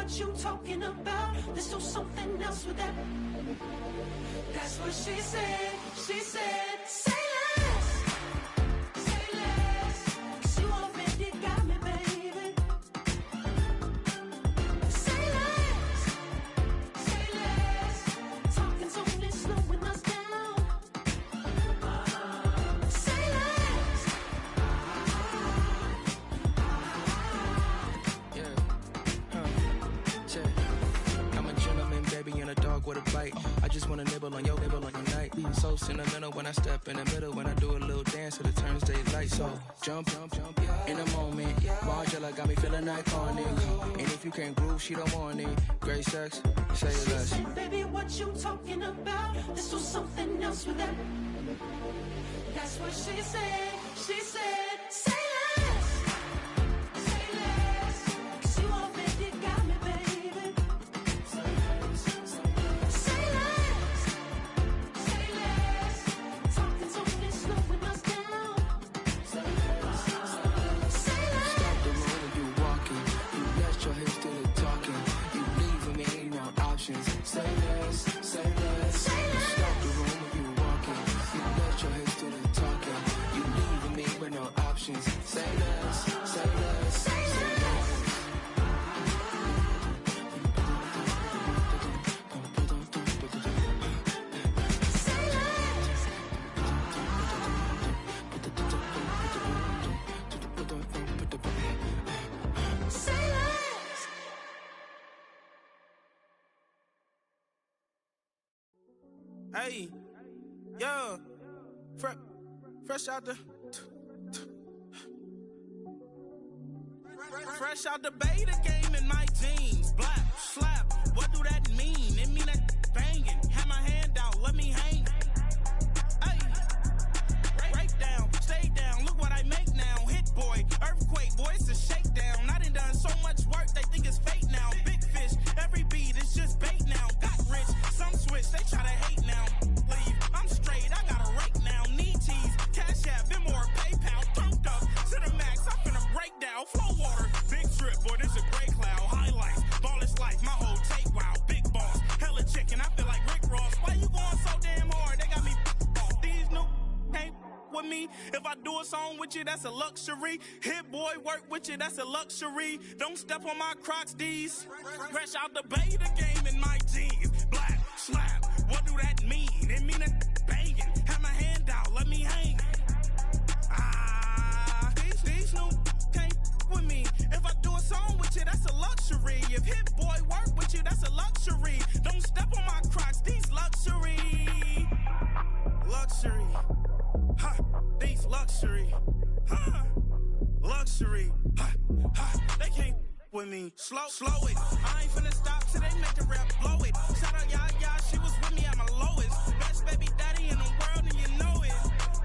what you talking about. Let's do something else with that. That's what she said. She said, say less. Say less. 'Cause you already got me, baby. Say less. Say less. Talking's only slowing us down. Say less. I'm a gentleman, baby, and a dog with a bite. I just wanna nibble on your night. So sentimental when I step in the middle. When I do a little dance, till it turns daylight. So jump, in a moment. Margella got me feeling iconic. And if you can't groove, she don't want it. Great sex, say less. She said, baby, what you talking about? Let's do something else with that. That's what she said. She said, say less. Say less. 'Cause you already got me, baby. Say less. Say less. Talking's only slowing us down. Say less. Say less. Stop the road when you walking. You let your hips do the talking. You leaving me no options. Say less, say less. Say less. Stop the room when you walking. You let your hips do the talking. You leaving me with no options. Say less, say less, say less. Say less. Hey, yo, fresh out the, fresh out the beta game in my jeans. Black slap, what do that mean? It mean that banging. Have my hand out, let me hang. Hey, break down, stay down. Look what I make now. Hit boy, earthquake, boy, it's a shakedown. I done so much work, they think it's fake now. Big fish, every beat is just bait now. Got rich, some switch, they try to hate now. Leave, I'm straight, I got a rake now. Need tease, cash app, been more PayPal. Turned up to the max, I'm finna break down. Flow water, big trip, boy, this a gray cloud. Highlights, ballers life, my whole tape, wow. Big boss, hella chicken, I feel like Rick Ross. Why you going so damn hard? They got me off. These new can't with me. If I do a song with you, that's a luxury. Hit boy, work with you, that's a luxury. Don't step on my Crocs, D's. Fresh out the beta game in my jeans. Black slap, what do that mean? It mean that banging. Have my hand out, let me hang. These new can't with me. If I do a song with you, that's a luxury. If Hit Boy work with you, that's a luxury. Don't step on my Crocs, these luxury. Luxury. Ha, these luxury. Ha, luxury. Ha, ha, they can't with me. Slow it. I ain't finna stop till they make the rap blow it. Shout out Yaya, she was with me at my lowest. Best baby daddy in the world and you know it.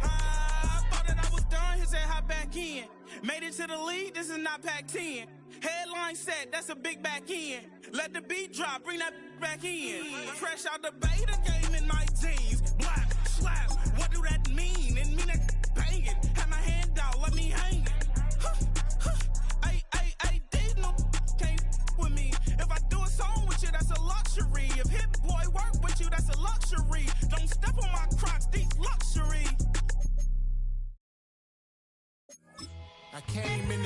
I thought that I was done, he said hop back in. Made it to the league, this is not Pac-10. Headline set, that's a big back end. Let the beat drop, bring that back in. Fresh out the beta game in my jeans. Black slap, what do that mean? It mean that banging. Have my hand out, let me hang. Ay, these no can't with me. If I do a song with you, that's a luxury. If Hit Boy work with you, that's a luxury. Don't step on my Crocs, these luxury. I came in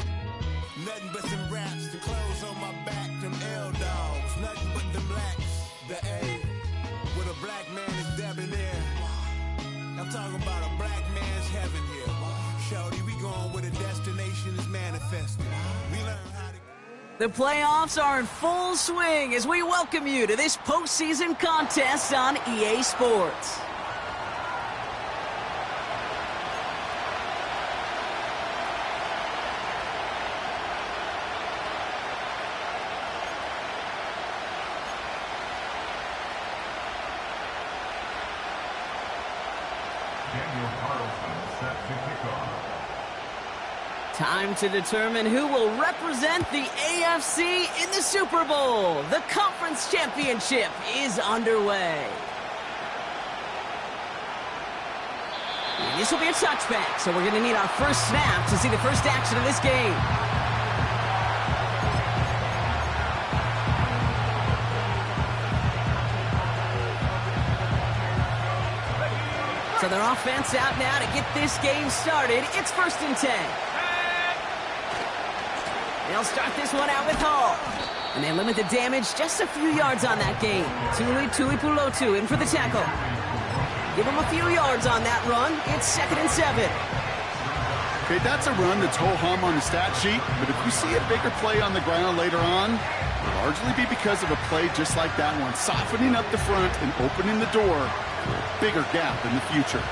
nothing but some raps, the clothes on my back, them L-dogs, nothing but them blacks, the A, with a black man is debonair. I'm talking about a black man's heaven here. Shorty, we going where the destination is manifested. We learn how to... The playoffs are in full swing as we welcome you to this postseason contest on EA Sports. Time to determine who will represent the AFC in the Super Bowl. The conference championship is underway. This will be a touchback, so we're going to need our first snap to see the first action of this game. So their offense out now to get this game started. It's 1st and 10. They'll start this one out with Hall. And they limit the damage just a few yards on that game. Tuipulotu in for the tackle. Give him a few yards on that run. It's 2nd and 7. Okay, that's a run that's ho-hum on the stat sheet, but if you see a bigger play on the ground later on, it'll largely be because of a play just like that one, softening up the front and opening the door for a bigger gap in the future.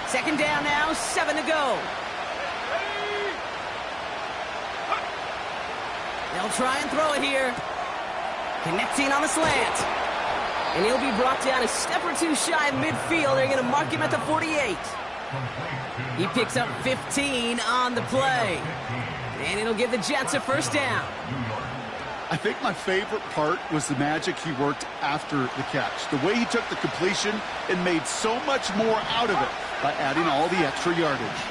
2nd down now, 7 to go. They'll try and throw it here. Connecting on the slant. And he'll be brought down a step or two shy of midfield. They're going to mark him at the 48. He picks up 15 on the play. And it'll give the Jets a 1st down. I think my favorite part was the magic he worked after the catch. The way he took the completion and made so much more out of it by adding all the extra yardage.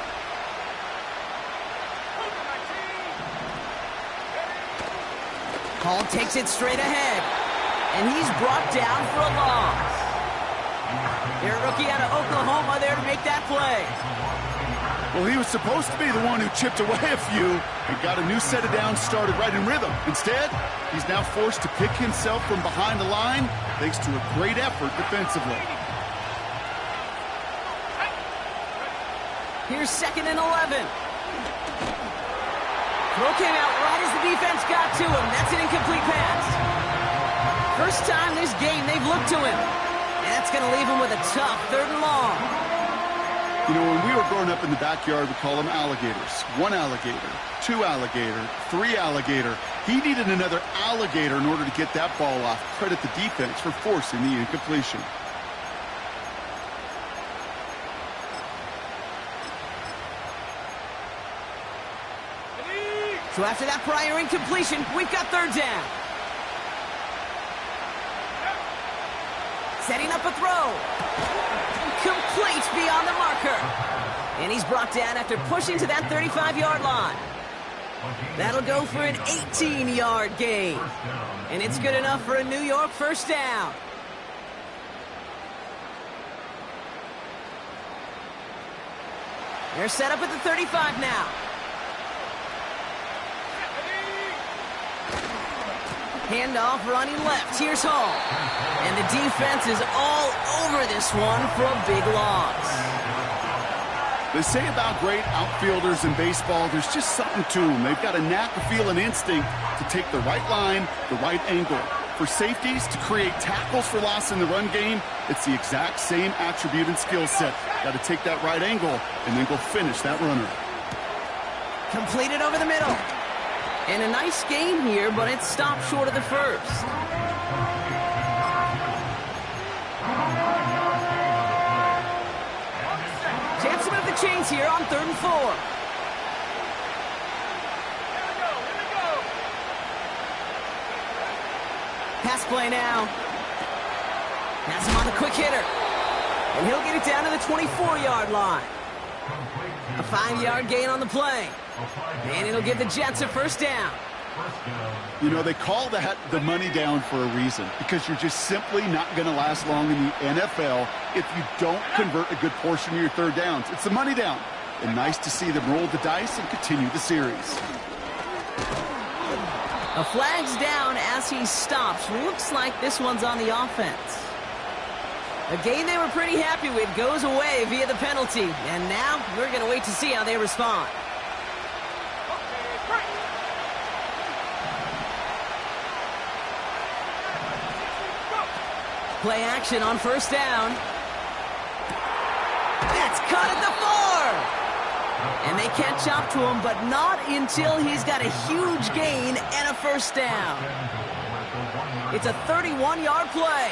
Hall takes it straight ahead. And he's brought down for a loss. Their rookie out of Oklahoma there to make that play. Well, he was supposed to be the one who chipped away a few and got a new set of downs started right in rhythm. Instead, he's now forced to pick himself from behind the line thanks to a great effort defensively. Here's 2nd and 11. Throw came out right as the defense got to him. That's an incomplete pass. First time this game they've looked to him. And that's going to leave him with a tough 3rd and long. You know, when we were growing up in the backyard, we call them alligators. 1 alligator, 2 alligator, 3 alligator. He needed another alligator in order to get that ball off. Credit the defense for forcing the incompletion. So after that prior incompletion, we've got 3rd down. Setting up a throw. Complete beyond the marker. And he's brought down after pushing to that 35-yard line. That'll go for an 18-yard gain. And it's good enough for a New York 1st down. They're set up at the 35 now. Handoff running left. Here's Hall. And the defense is all over this one for a big loss. They say about great outfielders in baseball, there's just something to them. They've got a knack, a feel, an instinct to take the right line, the right angle. For safeties to create tackles for loss in the run game, it's the exact same attribute and skill set. Got to take that right angle and then go finish that runner. Completed over the middle. And a nice game here, but it stopped short of the 1st. Chance to move the chains here on 3rd and 4. Pass play now. Pass him on the quick hitter. And he'll get it down to the 24-yard line. A 5-yard gain on the play. And it'll give the Jets a 1st down. You know, they call that the money down for a reason, because you're just simply not going to last long in the NFL if you don't convert a good portion of your 3rd downs. It's the money down. And nice to see them roll the dice and continue the series. A flag's down as he stops. Looks like this one's on the offense. A game they were pretty happy with goes away via the penalty. And now we're going to wait to see how they respond. Play action on 1st down. That's caught at the 4. And they catch up to him, but not until he's got a huge gain and a 1st down. It's a 31-yard play.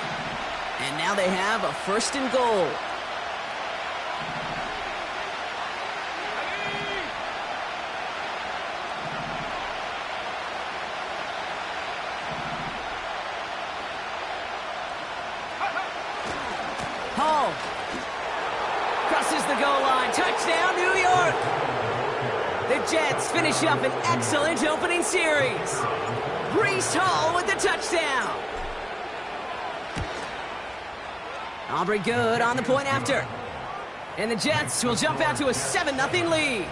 And now they have a 1st and goal. Hall crosses the goal line. Touchdown, New York. The Jets finish up an excellent opening series. Breece Hall with the touchdown. Aubrey Good on the point after. And the Jets will jump out to a 7-0 lead.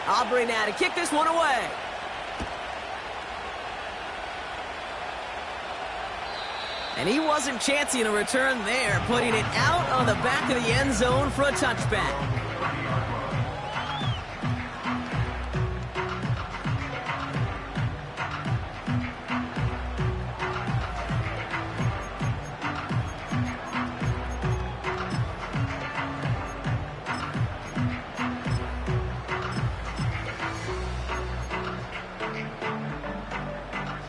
Aubrey now to kick this one away. And he wasn't chancing a return there, putting it out on the back of the end zone for a touchback.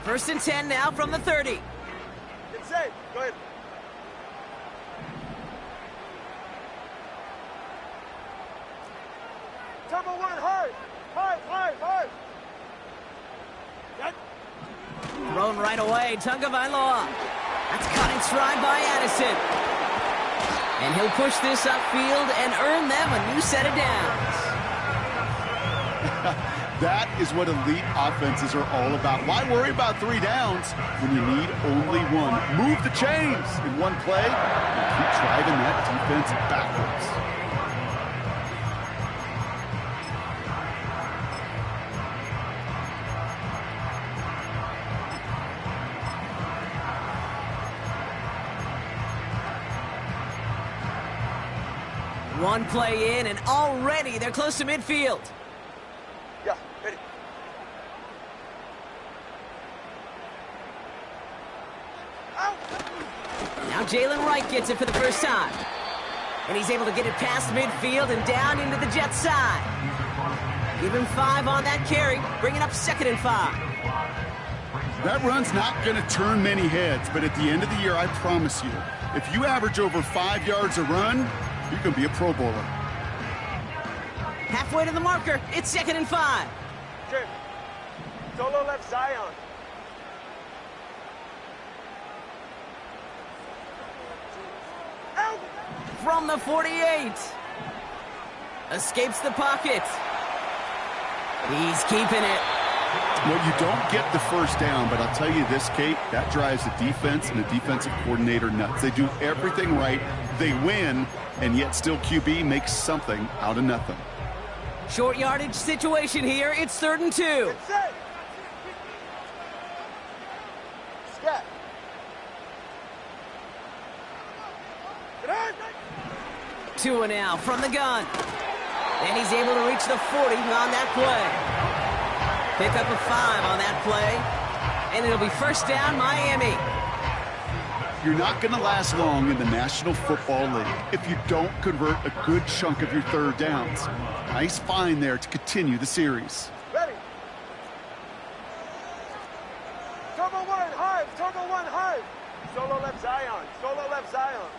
First and 10 now from the 30. Get safe. Go ahead. Number one, hard. Thrown right away, Tagovailoa. That's caught in stride by Addison. And he'll push this upfield and earn them a new set of downs. That is what elite offenses are all about. Why worry about 3 downs when you need only one? Move the chains in one play and keep driving that defense backwards. One play in, and already they're close to midfield. Yeah, ready. Out. Now Jalen Wright gets it for the first time. And he's able to get it past midfield and down into the Jets side. Give him 5 on that carry, bringing up 2nd and 5. That run's not going to turn many heads, but at the end of the year, I promise you, if you average over 5 yards a run, you're going to be a Pro Bowler. Halfway to the marker, it's 2nd and 5. Jim, solo left Zion. Out. From the 48. Escapes the pocket. He's keeping it. Well, you don't get the first down, but I'll tell you this, Kate, that drives the defense and the defensive coordinator nuts. They do everything right, they win, and yet still QB makes something out of nothing. Short yardage situation here. It's 3rd and 2. Get set. Scat. Get on. 2 now from the gun. And he's able to reach the 40 on that play. Pick up a 5 on that play. And it'll be first down, Miami. You're not going to last long in the National Football League if you don't convert a good chunk of your 3rd downs. Nice find there to continue the series. Ready. Turbo 1, hard. Turbo 1, hard. Solo left Zion. Solo left Zion.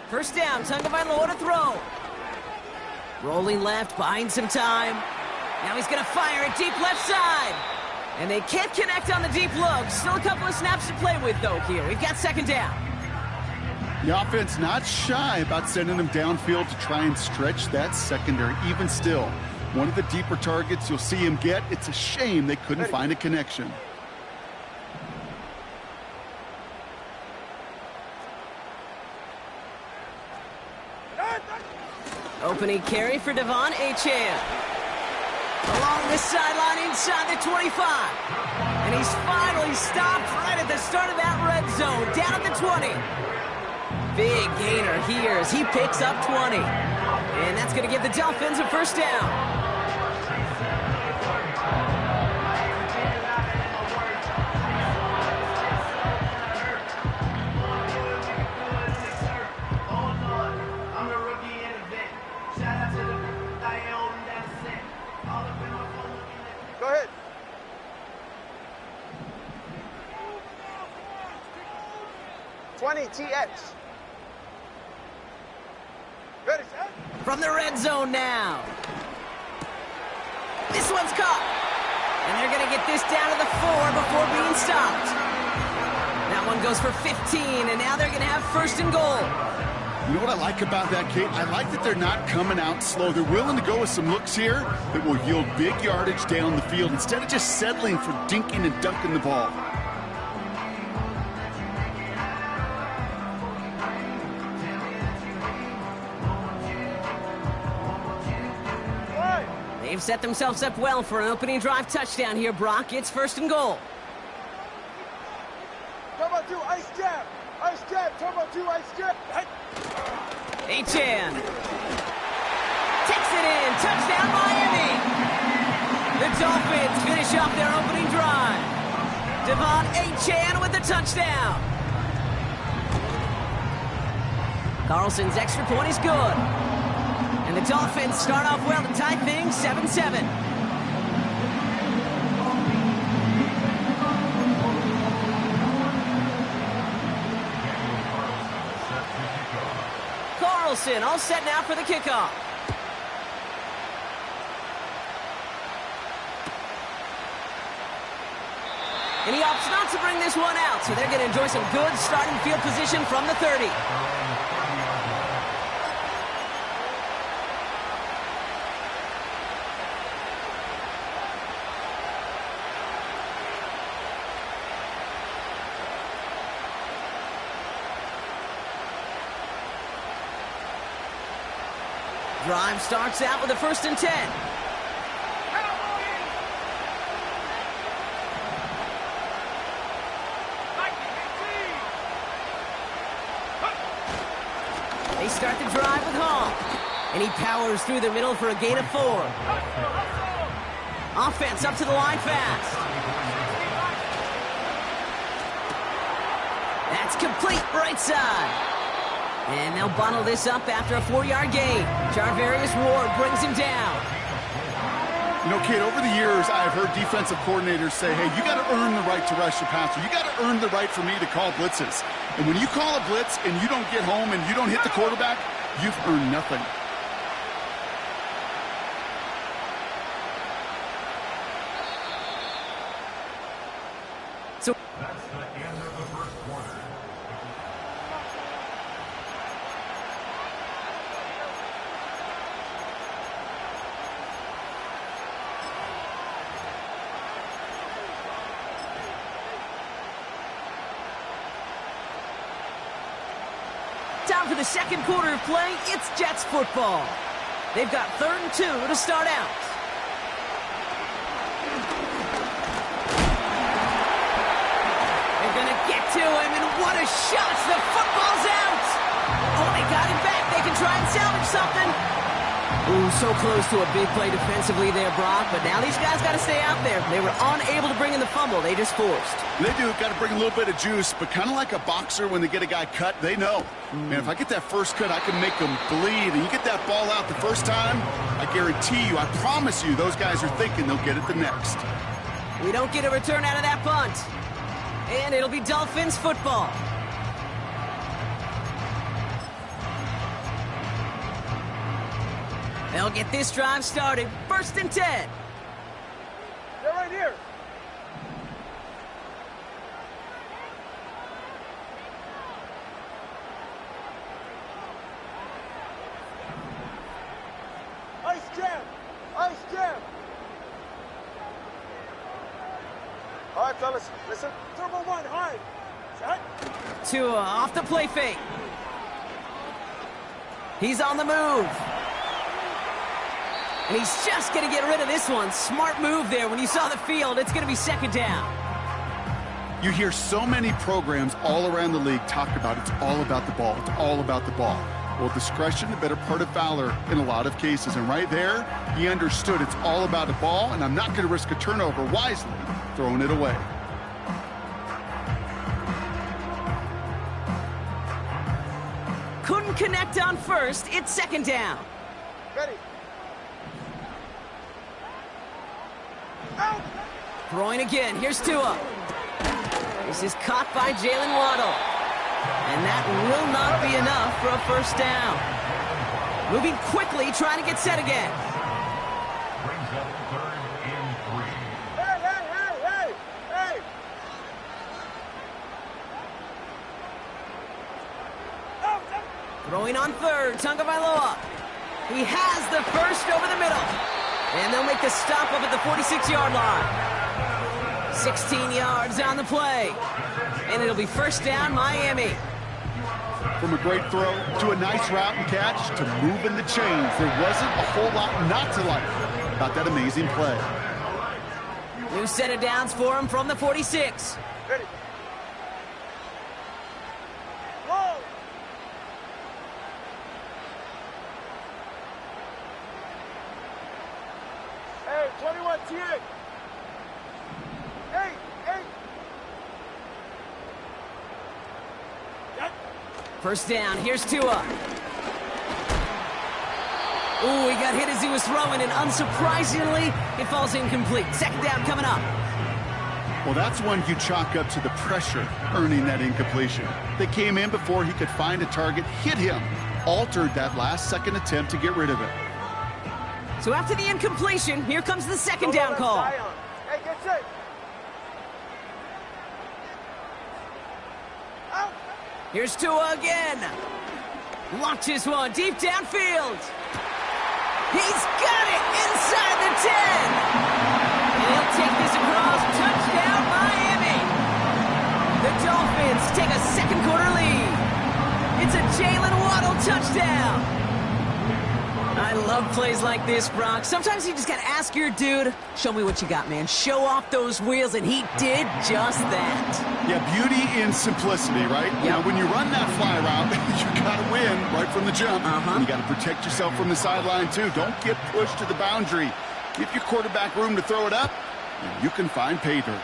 First down, Tagovailoa to throw. Rolling left, buying some time. Now he's going to fire it deep left side. And they can't connect on the deep look. Still a couple of snaps to play with, though, here. We've got 2nd down. The offense not shy about sending them downfield to try and stretch that secondary. Even still, one of the deeper targets you'll see him get. It's a shame they couldn't find a connection. Opening carry for Devon Achane. Along the sideline inside the 25. And he's finally stopped right at the start of that red zone, down at the 20. Big gainer here as he picks up 20. And that's going to give the Dolphins a first down. Go ahead. TX. Ready, set. From the red zone now. This one's caught. And they're going to get this down to the 4 before being stopped. That one goes for 15, and now they're going to have 1st and goal. You know what I like about that, Kate? I like that they're not coming out slow. They're willing to go with some looks here that will yield big yardage down the field instead of just settling for dinking and dunking the ball. They've set themselves up well for an opening drive touchdown here, Brock. It's 1st and goal. Turbo 2, ice jab. Ice jab, Turbo 2, ice jab. Achane takes it in. Touchdown, Miami. The Dolphins finish off their opening drive. Devon Achane with the touchdown. Carlson's extra point is good. And the Dolphins start off well to tie things 7-7. Carlson all set now for the kickoff. And he opts not to bring this one out, so they're going to enjoy some good starting field position from the 30. Drive starts out with a 1st and 10. They start the drive with Hall. And he powers through the middle for a gain of 4. Offense up to the line fast. That's complete right side. And they'll bottle this up after a 4-yard gain. Charvarius Ward brings him down. You know, Kate, over the years, I've heard defensive coordinators say, hey, you got to earn the right to rush your passer. You got to earn the right for me to call blitzes. And when you call a blitz and you don't get home and you don't hit the quarterback, you've earned nothing. So that's the end of the first quarter. Time for the second quarter of play. It's Jets football. They've got 3rd and 2 to start out. They're going to get to him, and what a shot! The football's out! Oh, they got him back. They can try and salvage something. Ooh, so close to a big play defensively there, Brock, but now these guys got to stay out there. They were unable to bring in the fumble. They just forced. They do. Got to bring a little bit of juice, but kind of like a boxer when they get a guy cut, they know. Man, if I get that first cut, I can make them bleed. And you get that ball out the first time, I guarantee you, I promise you, those guys are thinking they'll get it the next. We don't get a return out of that punt. And it'll be Dolphins football. They'll get this drive started. 1st and 10. They're right here. Ice jam. Ice jam. All right, fellas, listen. Turbo 1, high. Set. Tua off the play fake. He's on the move. And he's just going to get rid of this one. Smart move there. When you saw the field, it's going to be 2nd down. You hear so many programs all around the league talk about it's all about the ball. It's all about the ball. Well, discretion, the better part of valor in a lot of cases. And right there, he understood it's all about the ball, and I'm not going to risk a turnover wisely, throwing it away. Couldn't connect on 1st. It's 2nd down. Ready. Out. Throwing again. Here's Tua. This is caught by Jalen Waddle. And that will not be enough for a 1st down. Moving quickly, trying to get set again. Brings up 3rd and 3. Hey. Out. Throwing on third, Tagovailoa. He has the first over the middle. And they'll make the stop up at the 46-yard line. 16 yards on the play. And it'll be first down, Miami. From a great throw to a nice route and catch to moving the chains, there wasn't a whole lot not to like about that amazing play. New set of downs for him from the 46. Ready. Roll. Hey, 21 TA. 8. First down, here's Tua. Ooh, he got hit as he was throwing, and unsurprisingly, it falls incomplete. Second down coming up. Well, that's one you chalk up to the pressure earning that incompletion. They came in before he could find a target, hit him, altered that last-second attempt to get rid of it. So after the incompletion, here comes the second down call. Hey, get set. Out. Here's Tua again. Launches one deep downfield. He's got it inside the 10. And he'll take this across. Touchdown, Miami. The Dolphins take a second-quarter lead. It's a Jalen Waddle touchdown. I love plays like this, Brock. Sometimes you just got to ask your dude, show me what you got, man. Show off those wheels, and he did just that. Yeah, beauty in simplicity, right? Yep. You know, when you run that fly route, you got to win right from the jump. And you got to protect yourself from the sideline, too. Don't get pushed to the boundary. Give your quarterback room to throw it up, and you can find pay dirt.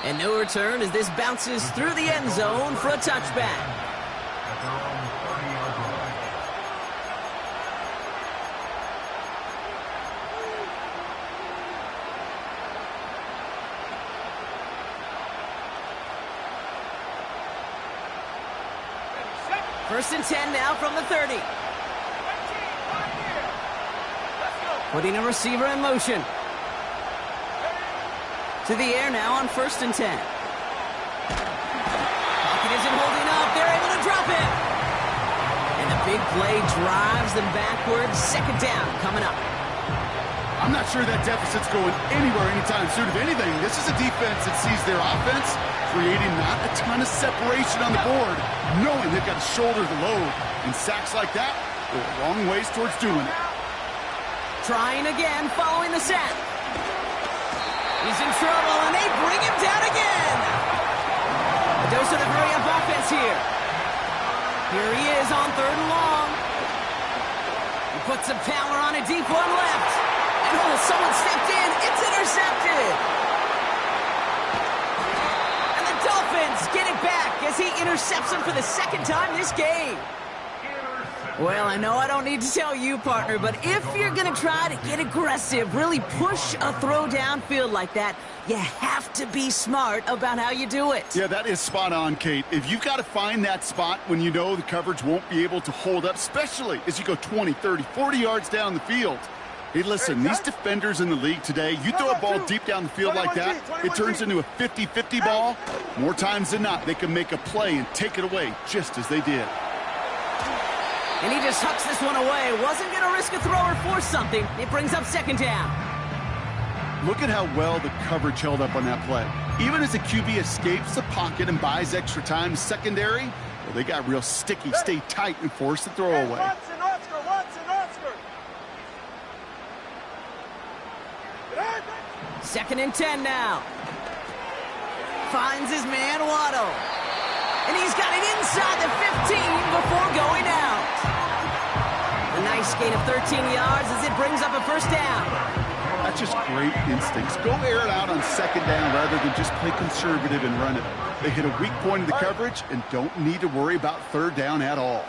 And no return as this bounces through the end zone for a touchback. First and 10 now from the 30. Putting a receiver in motion. To the air now on first and 10. Pocket isn't holding up. They're able to drop it. And the big play drives them backwards. Second down coming up. I'm not sure that deficit's going anywhere anytime soon. If anything, this is a defense that sees their offense creating not a ton of separation on the board, knowing they've got to shoulder the load. And sacks like that go a long ways towards doing it. Trying again following the sack. He's in trouble, and they bring him down again. A dose of the hurry-up offense here. Here he is on third and long. He puts some power on a deep one left. And oh, someone stepped in. It's intercepted. And the Dolphins get it back as he intercepts him for the second time this game. Well, I know I don't need to tell you, partner, but if you're going to try to get aggressive, really push a throw downfield like that, you have to be smart about how you do it. Yeah, that is spot on, Kate. If you've got to find that spot when you know the coverage won't be able to hold up, especially as you go 20, 30, 40 yards down the field. Hey, listen, these defenders in the league today, you throw a ball deep down the field like that, it turns into a 50-50 ball. More times than not, they can make a play and take it away just as they did. And he just hucks this one away. Wasn't going to risk a throw or force something. It brings up second down. Look at how well the coverage held up on that play. Even as the QB escapes the pocket and buys extra time secondary, well, they got real sticky, stay tight, and force the throw away. Watson, Oscar. Second and 10 now. Finds his man, Waddle. And he's got it inside the 15 before going out. A nice gain of 13 yards as it brings up a first down. That's just great instincts. Go air it out on second down rather than just play conservative and run it. They hit a weak point in the coverage and don't need to worry about third down at all.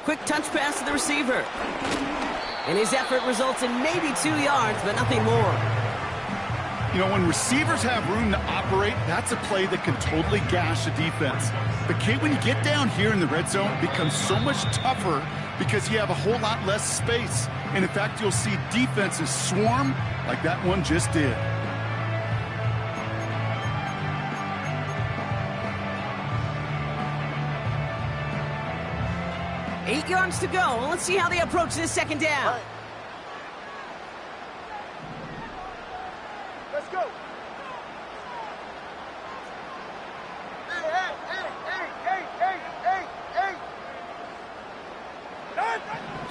Quick touch pass to the receiver. And his effort results in maybe 2 yards, but nothing more. You know, when receivers have room to operate, that's a play that can totally gash a defense. But, Kate, when you get down here in the red zone, it becomes so much tougher because you have a whole lot less space. And in fact, you'll see defenses swarm like that one just did. Eight yards to go. Let's see how they approach this second down. Right. Let's go. Hey.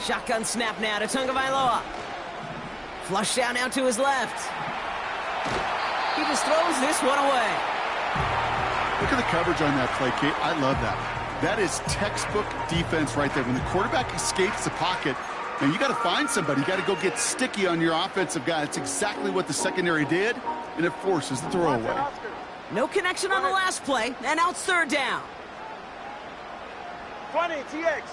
Shotgun snap now to Tagovailoa. Flush down now to his left. He just throws this one away. Look at the coverage on that play, Kate. I love that. That is textbook defense right there. When the quarterback escapes the pocket, man, you got to find somebody. You got to go get sticky on your offensive guy. That's exactly what the secondary did, and it forces the throw away. No connection on the last play, and now it's third down. 20, TX.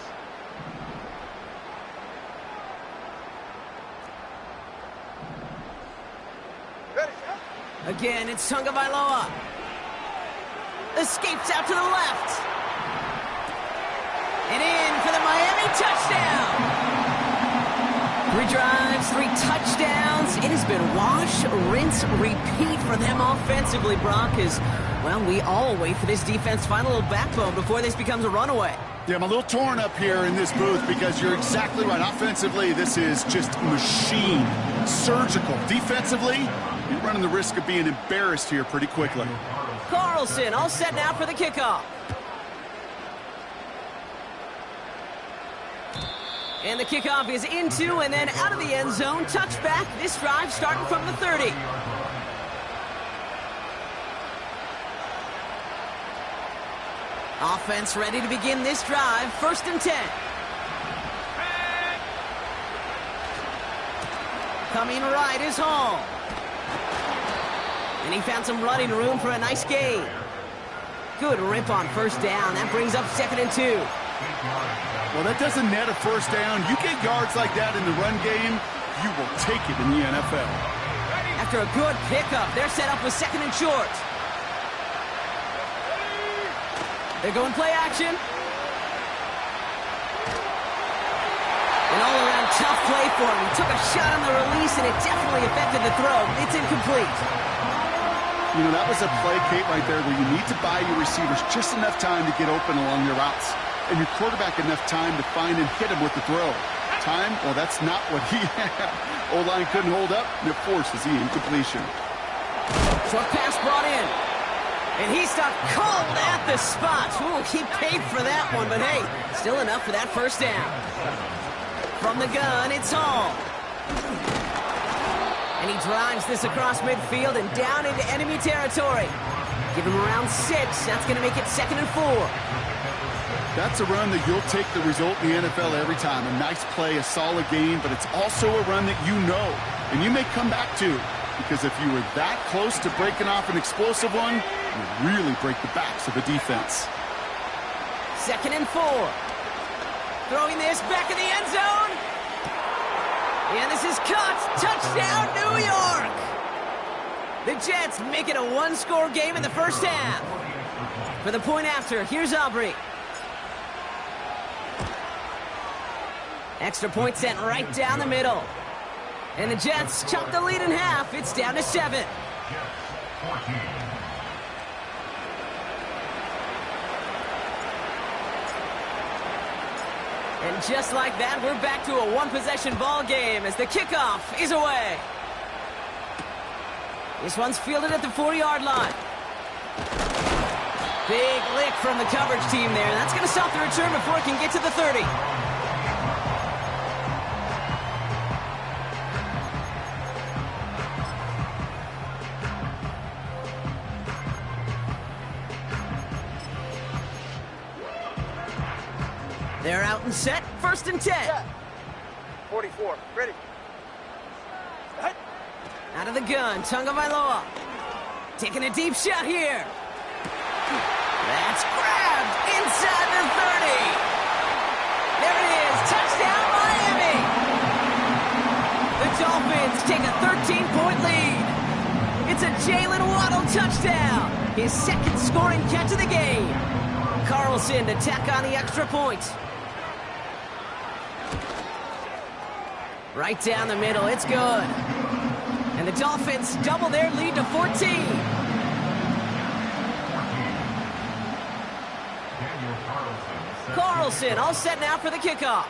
Ready. Again, it's Tagovailoa. Escapes out to the left. And in for the Miami touchdown. 3 drives, 3 touchdowns. It has been wash, rinse, repeat for them offensively, Brock, as, well, we all wait for this defense to find a little backbone before this becomes a runaway. Yeah, I'm a little torn up here in this booth because you're exactly right. Offensively, this is just machine, surgical. Defensively, you're running the risk of being embarrassed here pretty quickly. Carlson all set now for the kickoff. And the kickoff is into and then out of the end zone. Touchback. This drive starting from the 30. Offense ready to begin this drive. 1st and 10. Coming right is Hall. And he found some running room for a nice gain. Good rip on 1st down. That brings up 2nd and 2. Well, that doesn't net a 1st down. You get yards like that in the run game, you will take it in the NFL. After a good pickup, they're set up with 2nd and short. They're going play action. An all-around tough play for him. He took a shot on the release, and it definitely affected the throw. It's incomplete. You know, that was a play, Kate, right there where you need to buy your receivers just enough time to get open along their routes. And your quarterback enough time to find and hit him with the throw. Time? Well, that's not what he had. O-line couldn't hold up, and it forces the incompletion. Short pass brought in. And he stopped cold at the spot. Ooh, he paid for that one, but hey, still enough for that 1st down. From the gun, it's Hall. And he drives this across midfield and down into enemy territory. Give him around 6. That's going to make it 2nd and 4. That's a run that you'll take the result in the NFL every time. A nice play, a solid game, but it's also a run that you know and you may come back to, because if you were that close to breaking off an explosive one, you really break the backs of a defense. 2nd and 4. Throwing this back in the end zone. And this is caught. Touchdown, New York. The Jets make it a 1-score game in the 1st half. For the point after, here's Aubrey. Extra point sent right down the middle. And the Jets chop the lead in half. It's down to 7. And just like that, we're back to a 1-possession ball game as the kickoff is away. This one's fielded at the 40-yard line. Big lick from the coverage team there. That's going to stop the return before it can get to the 30. They're out and set. 1st and 10. Yeah. 44. Ready. Out of the gun, Tagovailoa. Taking a deep shot here. That's grabbed inside the 30. There it is. Touchdown, Miami. The Dolphins take a 13-point lead. It's a Jalen Waddle touchdown. His 2nd scoring catch of the game. Carlson to tack on the extra point. Right down the middle, it's good. And the Dolphins double their lead to 14. Daniel Carlson. Carlson all set now for the kickoff.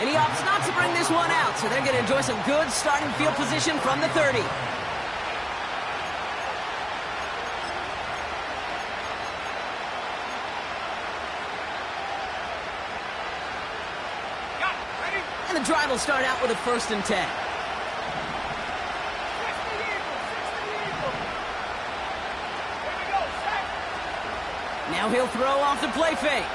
And he opts not to bring this one out, so they're going to enjoy some good starting field position from the 30. And the drive will start out with a 1st and 10. Now he'll throw off the play fake.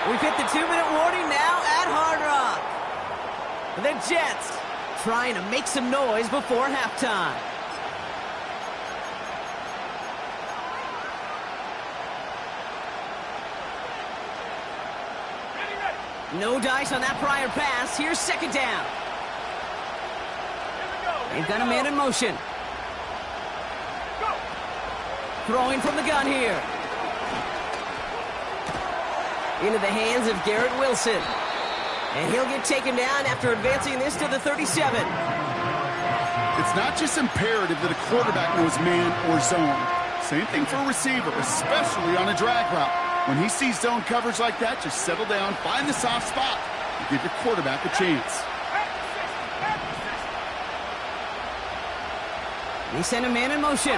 We've hit the 2-minute warning now at Hard Rock. The Jets trying to make some noise before halftime. No dice on that prior pass. Here's 2nd down. They've got a man in motion. Throwing from the gun here. Into the hands of Garrett Wilson. And he'll get taken down after advancing this to the 37. It's not just imperative that a quarterback knows man or zone. Same thing for a receiver, especially on a drag route. When he sees zone coverage like that, just settle down, find the soft spot, and give your quarterback a chance. They send a man in motion.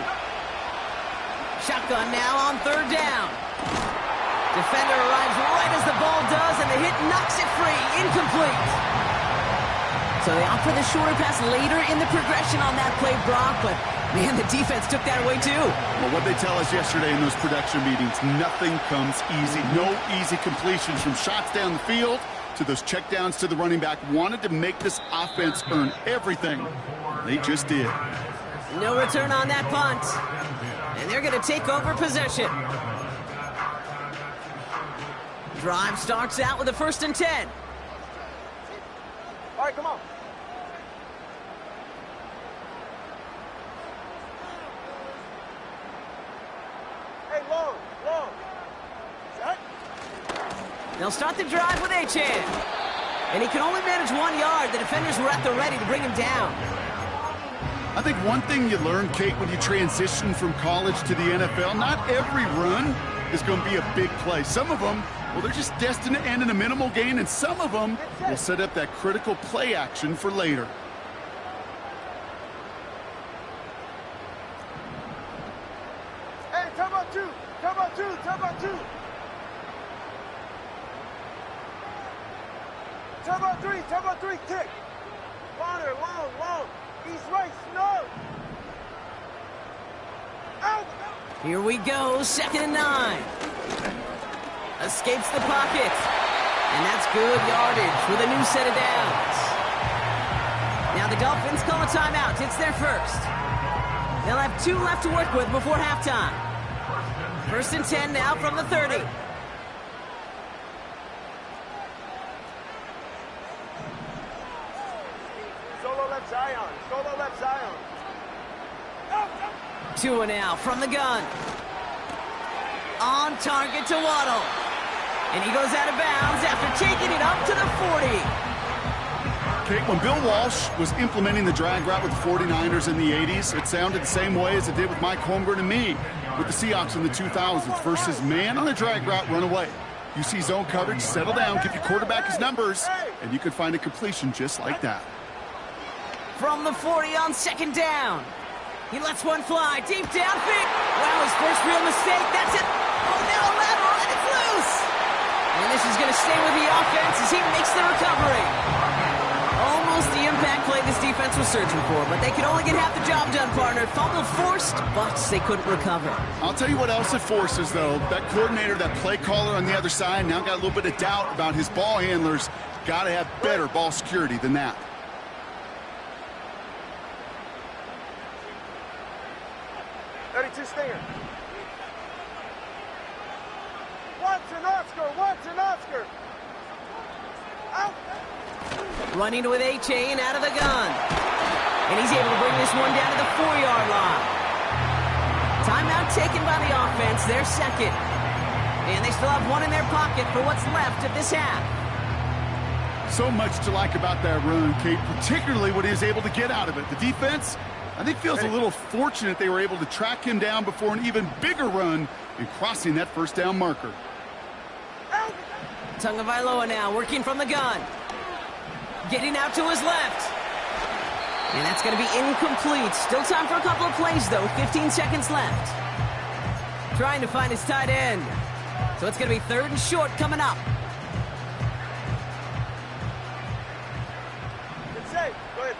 Shotgun now on 3rd down. Defender arrives right as the ball does, and the hit knocks it free. Incomplete. So they opt for the shorter pass later in the progression on that play, Brock, but man, the defense took that away too. Well, what they tell us yesterday in those production meetings, nothing comes easy. No easy completions from shots down the field to those checkdowns to the running back. Wanted to make this offense earn everything. They just did. No return on that punt. And they're going to take over possession. Drive starts out with a 1st and 10. All right, come on. Hey, long. Set. They'll start the drive with Achane. And he can only manage 1 yard. The defenders were at the ready to bring him down. I think one thing you learn, Kate, when you transition from college to the NFL, not every run is going to be a big play. Some of them, well, they're just destined to end in a minimal gain, and some of them will set up that critical play action for later. Hey, turbo 2. Turbo 3, kick. Longer, long. East right, snug. Out. Here we go, 2nd and 9. Escapes the pocket. And that's good yardage with a new set of downs. Now the Dolphins call a timeout. It's their first. They'll have 2 left to work with before halftime. 1st and 10 now from the 30. Solo left Zion. Tua now from the gun. On target to Waddle. And he goes out of bounds after taking it up to the 40. Kate, when Bill Walsh was implementing the drag route with the 49ers in the 80s, it sounded the same way as it did with Mike Holmgren and me with the Seahawks in the 2000s versus man on a drag route, run away. You see zone coverage, settle down, give your quarterback his numbers, and you can find a completion just like that. From the 40 on 2nd down. He lets one fly deep downfield. Wow, his first real mistake. That's it. Oh, no, lateral, and it's loose. And this is going to stay with the offense as he makes the recovery. Almost the impact play this defense was searching for, but they could only get half the job done, partner. Fumble forced, but they couldn't recover. I'll tell you what else it forces, though. That coordinator, that play caller on the other side, now got a little bit of doubt about his ball handlers. Got to have better ball security than that. 32 stinger. Watson Oscar. Out. Running with Achane out of the gun. And he's able to bring this one down to the 4-yard line. Timeout down taken by the offense, their second. And they still have one in their pocket for what's left of this half. So much to like about that run, Kate, particularly what he was able to get out of it. The defense, I think, feels a little fortunate they were able to track him down before an even bigger run and crossing that first down marker. Tagovailoa now working from the gun. Getting out to his left. And that's going to be incomplete. Still time for a couple of plays, though. 15 seconds left. Trying to find his tight end. So it's going to be 3rd and short coming up. It's safe. Go ahead.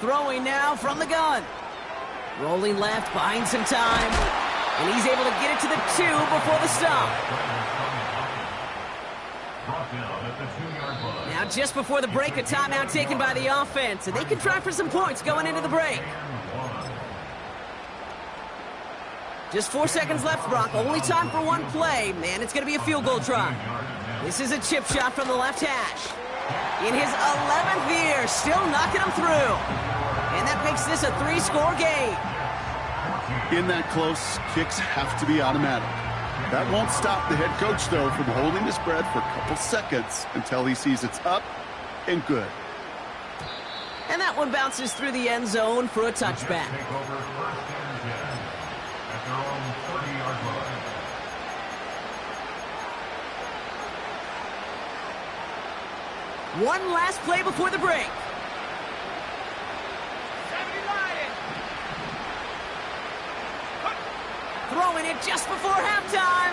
Throwing now from the gun. Rolling left, buying some time. And he's able to get it to the 2 before the stop. Now just before the break, a timeout taken by the offense. And they can try for some points going into the break. Just 4 seconds left, Brock. Only time for one play. And it's going to be a field goal try. This is a chip shot from the left hash. In his 11th year, still knocking him through. And that makes this a 3-score game. In that close, kicks have to be automatic. That won't stop the head coach, though, from holding his breath for a couple seconds until he sees it's up and good. And that one bounces through the end zone for a touchback. Take over 1st and 10 at their own 30-yard line. One last play before the break. Throwing it just before halftime.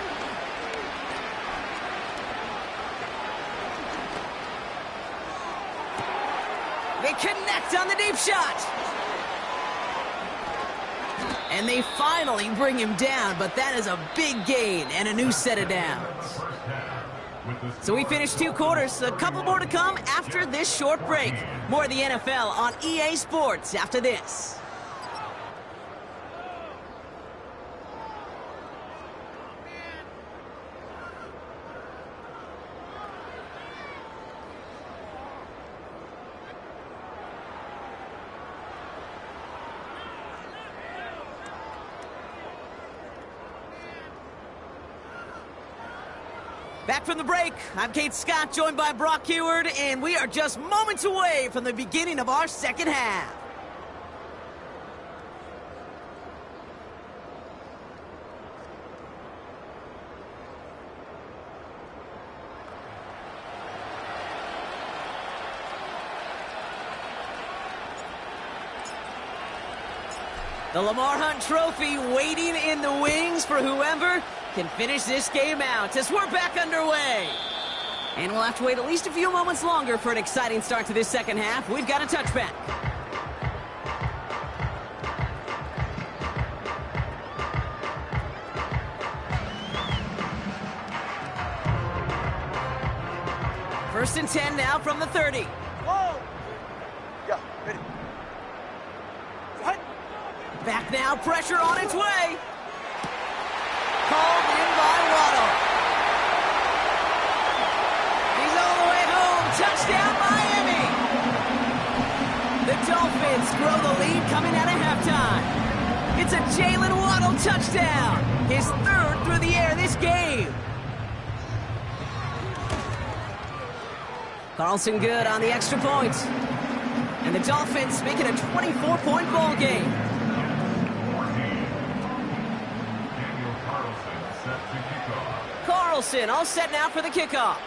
They connect on the deep shot. And they finally bring him down, but that is a big gain and a new set of downs. So we finished 2 quarters, a couple more to come after this short break. More of the NFL on EA Sports after this. Back from the break, I'm Kate Scott, joined by Brock Huard, and we are just moments away from the beginning of our second half. The Lamar Hunt Trophy waiting in the wings for whoever can finish this game out as we're back underway. And we'll have to wait at least a few moments longer for an exciting start to this second half. We've got a touchback. First and 10 now from the 30. Whoa! Yeah, ready. What? Back now, pressure on its way. Called in by Waddle. He's all the way home. Touchdown, Miami. The Dolphins grow the lead coming out of halftime. It's a Jalen Waddle touchdown. His 3rd through the air this game. Carlson good on the extra point. And the Dolphins make it a 24-point ball game. Carlson all set now for the kickoff.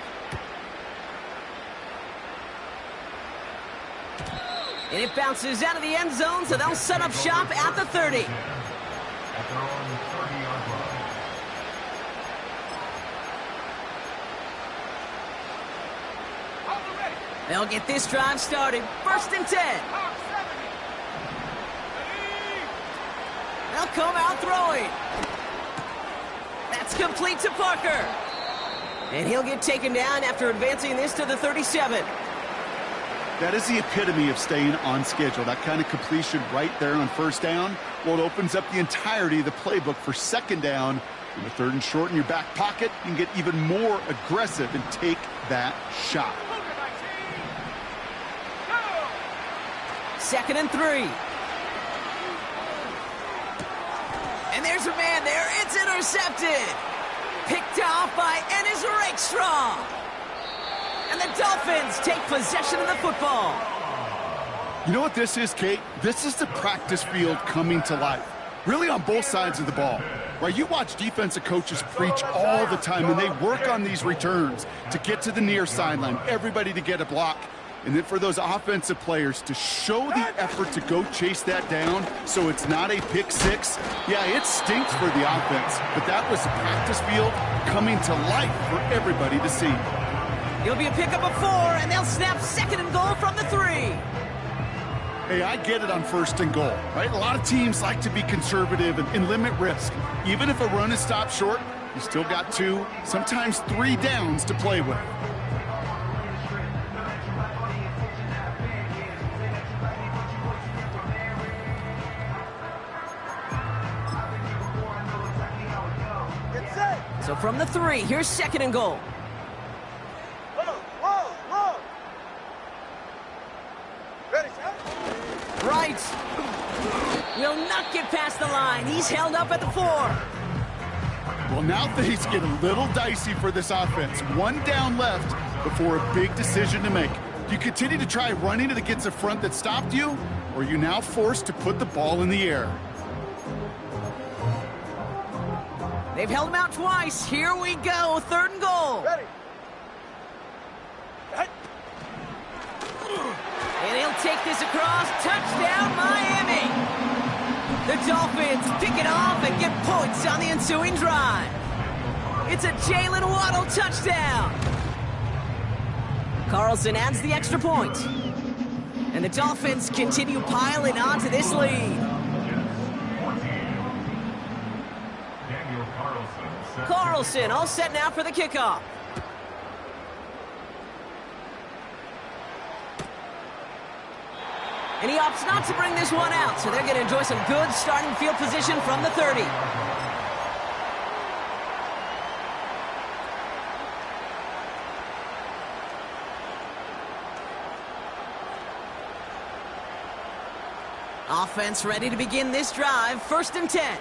And it bounces out of the end zone, so they'll set up shop at the 30. At their own 30-yard line. They'll get this drive started. First and 10. They'll come out throwing. That's complete to Parker. And he'll get taken down after advancing this to the 37. That is the epitome of staying on schedule. That kind of completion right there on first down. Well, it opens up the entirety of the playbook for second down. In the 3rd and short in your back pocket, you can get even more aggressive and take that shot. 2nd and 3. And there's a man there. It's intercepted. Picked off by Ennis Rakestraw. And the Dolphins take possession of the football. You know what this is, Kate? This is the practice field coming to life. Really on both sides of the ball. Right, you watch defensive coaches preach all the time, and they work on these returns to get to the near sideline, everybody to get a block. And then for those offensive players to show the effort to go chase that down so it's not a pick six, yeah, it stinks for the offense. But that was the practice field coming to life for everybody to see. It'll be a pickup of 4, and they'll snap 2nd and goal from the 3. Hey, I get it on 1st and goal, right? A lot of teams like to be conservative and limit risk. Even if a run is stopped short, you still got 2, sometimes 3 downs to play with. So from the 3, here's 2nd and goal. Right. Will not get past the line. He's held up at the 4. Well, now things get a little dicey for this offense. 1 down left before a big decision to make. Do you continue to try running it against a front that stopped you, or are you now forced to put the ball in the air? They've held him out twice. Here we go. 3rd and goal. Ready. And he'll take this across. Touchdown, Miami. The Dolphins pick it off and get points on the ensuing drive. It's a Jalen Waddle touchdown. Carlson adds the extra point. And the Dolphins continue piling onto this lead. Carlson all set now for the kickoff. And he opts not to bring this one out, so they're going to enjoy some good starting field position from the 30. Offense ready to begin this drive. 1st and 10.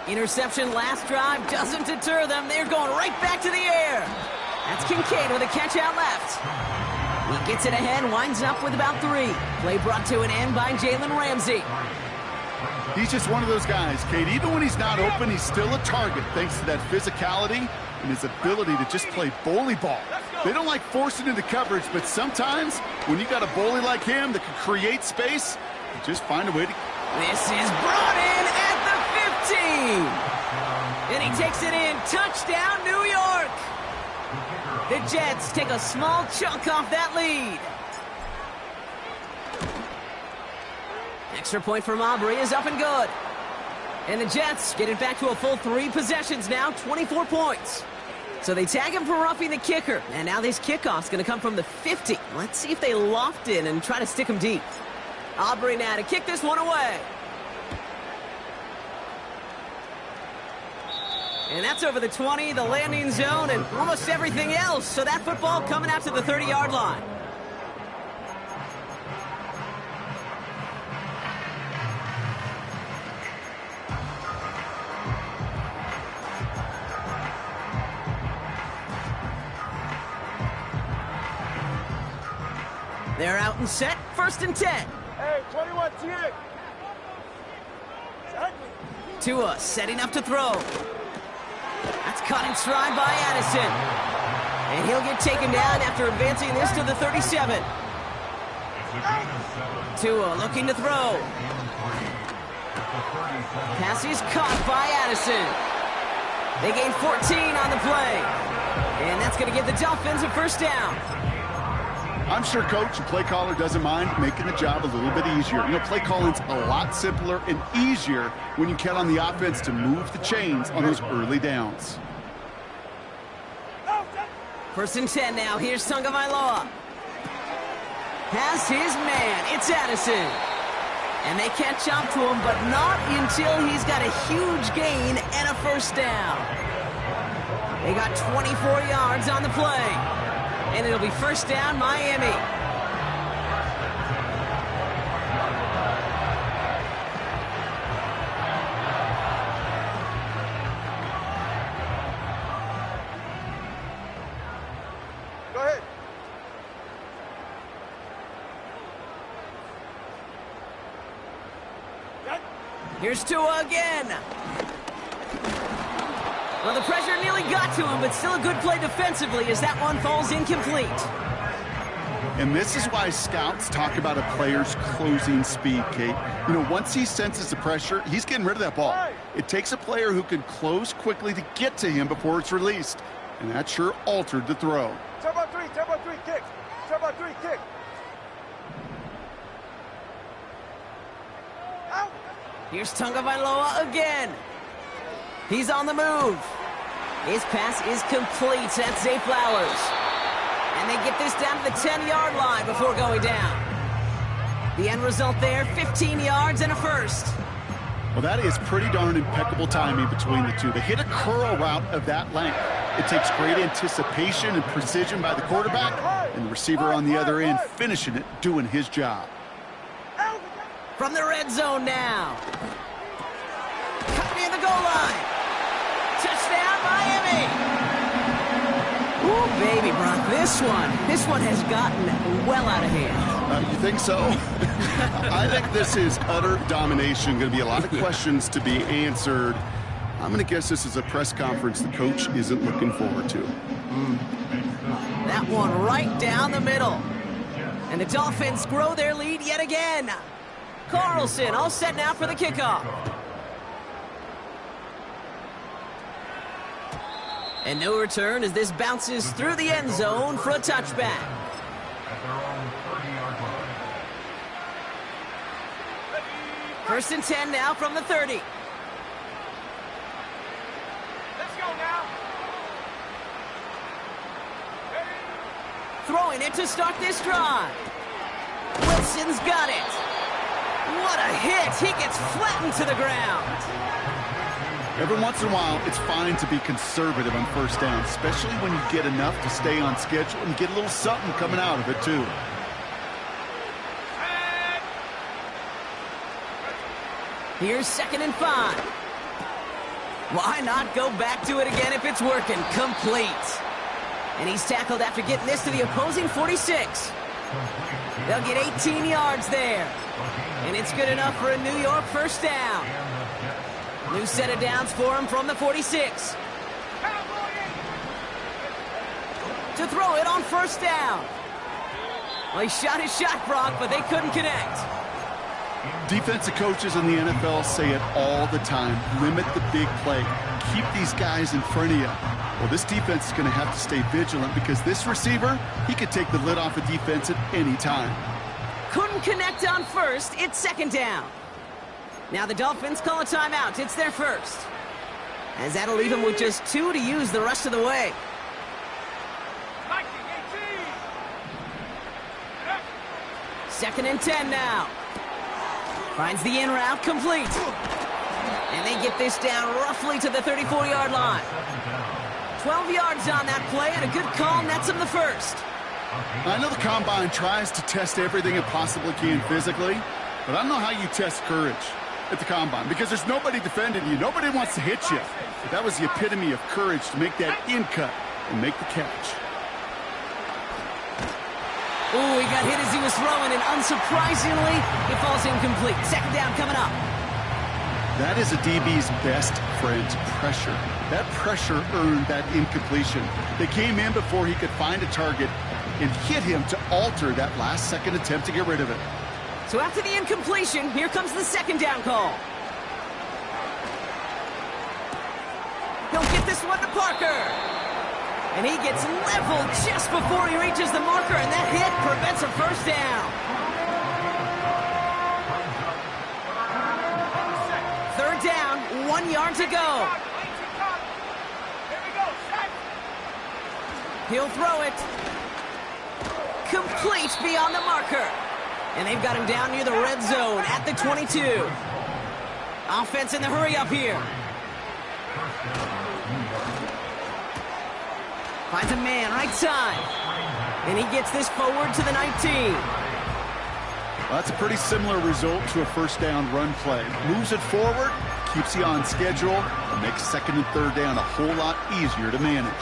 Interception last drive doesn't deter them. They're going right back to the air. That's Kincaid with a catch out left. He gets it ahead, winds up with about 3. Play brought to an end by Jalen Ramsey. He's just one of those guys, Kate. Even when he's not open, he's still a target thanks to that physicality and his ability to just play bully ball. They don't like forcing into coverage, but sometimes when you got a bully like him that can create space, you just find a way to... This is brought in at the 15. And he takes it in. Touchdown, New York. The Jets take a small chunk off that lead. Extra point from Aubrey is up and good. And the Jets get it back to a full 3 possessions now, 24 points. So they tag him for roughing the kicker. And now this kickoff's going to come from the 50. Let's see if they loft in and try to stick him deep. Aubrey now to kick this one away. And that's over the 20, the landing zone, and almost everything else. So that football coming out to the 30-yard line. They're out and set. 1st and 10. Hey, 21 TX. Tua setting up to throw. That's caught in stride by Addison. And he'll get taken down after advancing this to the 37. Tua looking to throw. Pass is caught by Addison. They gain 14 on the play. And that's going to give the Dolphins a 1st down. I'm sure coach and play caller doesn't mind making the job a little bit easier. You know, play calling's a lot simpler and easier when you count on the offense to move the chains on those early downs. 1st and 10 now. Here's Tagovailoa. Has his man. It's Addison. And they catch up to him, but not until he's got a huge gain and a 1st down. They got 24 yards on the play. And it'll be 1st down, Miami. Here's Tua again. Well, the pressure nearly got to him, but still a good play defensively as that one falls incomplete. And this is why scouts talk about a player's closing speed, Kate. You know, once he senses the pressure, he's getting rid of that ball. It takes a player who can close quickly to get to him before it's released. And that sure altered the throw. Turbo 3 kick. Turbo 3 kick. Out. Here's Tagovailoa again. He's on the move. His pass is complete. That's Zay Flowers. And they get this down to the 10-yard line before going down. The end result there, 15 yards and a first. Well, that is pretty darn impeccable timing between the two. They hit a curl route of that length. It takes great anticipation and precision by the quarterback, and the receiver on the other end finishing it, doing his job. From the red zone now. Coming near the goal line. Touchdown, Miami! Ooh, baby, Brock, this one has gotten well out of hand. You think so? I think this is utter domination. Going to be a lot of questions to be answered. I'm going to guess this is a press conference the coach isn't looking forward to. That one right down the middle. And the Dolphins grow their lead yet again. Carlson all set now for the kickoff. And no return as this bounces through the end zone for a touchback. At their own 30-yard line. First and 10 now from the 30. Let's go now. Throwing it to start this drive. Wilson's got it. What a hit. He gets flattened to the ground. Every once in a while, it's fine to be conservative on first down, especially when you get enough to stay on schedule and get a little something coming out of it, too. Here's 2nd and 5. Why not go back to it again if it's working? Complete. And he's tackled after getting this to the opposing 46. They'll get 18 yards there. And it's good enough for a New York first down. New set of downs for him from the 46. To throw it on first down. Well, he shot his shot, Brock, but they couldn't connect. Defensive coaches in the NFL say it all the time. Limit the big play. Keep these guys in front of you. Well, this defense is going to have to stay vigilant because this receiver, he could take the lid off a defense at any time. Couldn't connect on first. It's 2nd down. Now the Dolphins call a timeout. It's their first. As that'll leave them with just 2 to use the rest of the way. 2nd and 10 now. Finds the in route complete. And they get this down roughly to the 34-yard line. 12 yards on that play, and a good call nets them the first. I know the Combine tries to test everything it possibly can physically, but I don't know how you test courage at the Combine because there's nobody defending you. Nobody wants to hit you. But that was the epitome of courage to make that in cut and make the catch. Ooh, he got hit as he was throwing, and unsurprisingly, it falls incomplete. 2nd down coming up. That is a DB's best friend, pressure. That pressure earned that incompletion. They came in before he could find a target and hit him to alter that last-second attempt to get rid of it. So after the incompletion, here comes the 2nd down call. He'll get this one to Parker. And he gets leveled just before he reaches the marker, and that hit prevents a first down. 3rd down, 1 yard to go. He'll throw it. Complete beyond the marker. And they've got him down near the red zone at the 22. Offense in the hurry up here. Finds a man right side. And he gets this forward to the 19. Well, that's a pretty similar result to a first down run play. Moves it forward, keeps you on schedule, and makes 2nd and 3rd down a whole lot easier to manage.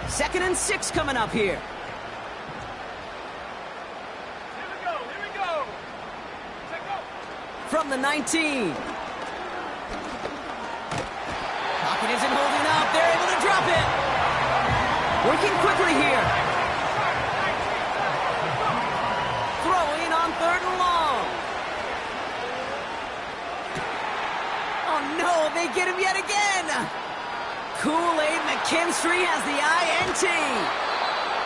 Second and 6 coming up here. from the 19. Pocket isn't holding up. They're able to drop it. Working quickly here. Throwing on 3rd and long. Oh no, they get him yet again. Kool-Aid McKinstry has the INT.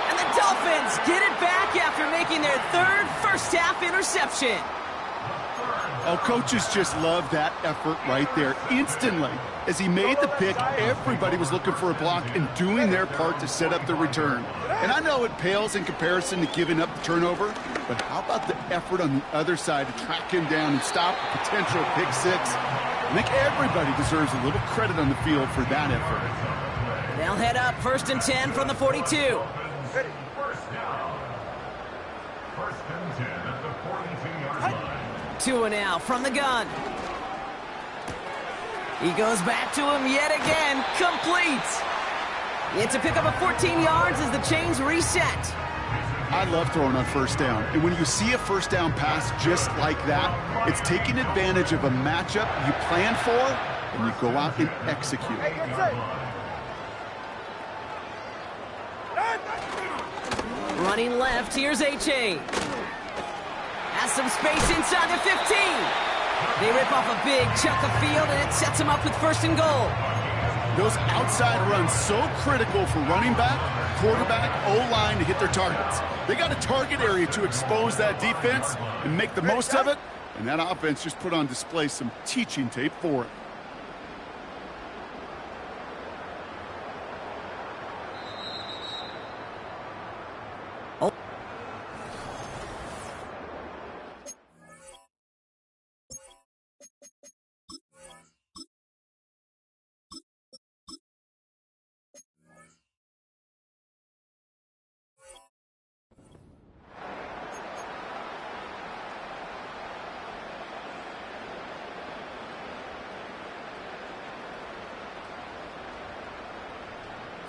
And the Dolphins get it back after making their 3rd first-half interception. Oh, coaches just love that effort right there. Instantly, as he made the pick, everybody was looking for a block and doing their part to set up the return. And I know it pales in comparison to giving up the turnover, but how about the effort on the other side to track him down and stop a potential pick six? I think everybody deserves a little credit on the field for that effort. They'll head up 1st and 10 from the 42. First down. 1st and 10 at the 42-yard line. Tua now from the gun. He goes back to him yet again. Complete. It's a pick up of 14 yards as the chains reset. I love throwing on 1st down. And when you see a 1st down pass just like that, it's taking advantage of a matchup you plan for, and you go out and execute. Running left, here's A-Chain. Has some space inside the 15. They rip off a big chunk of field, and it sets them up with 1st and goal. Those outside runs so critical for running back, quarterback, O-line to hit their targets. They got a target area to expose that defense and make the most of it, and that offense just put on display some teaching tape for it.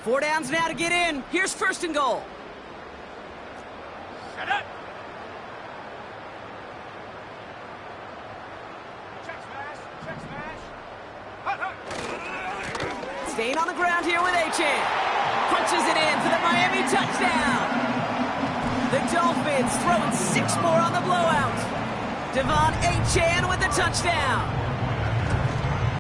Four downs now to get in. Here's 1st and goal. Shut up. Check smash. Check smash. Hut, hut. Staying on the ground here with A-Chain. Punches it in for the Miami touchdown. The Dolphins throwing 6 more on the blowout. Devon A-Chain with the touchdown.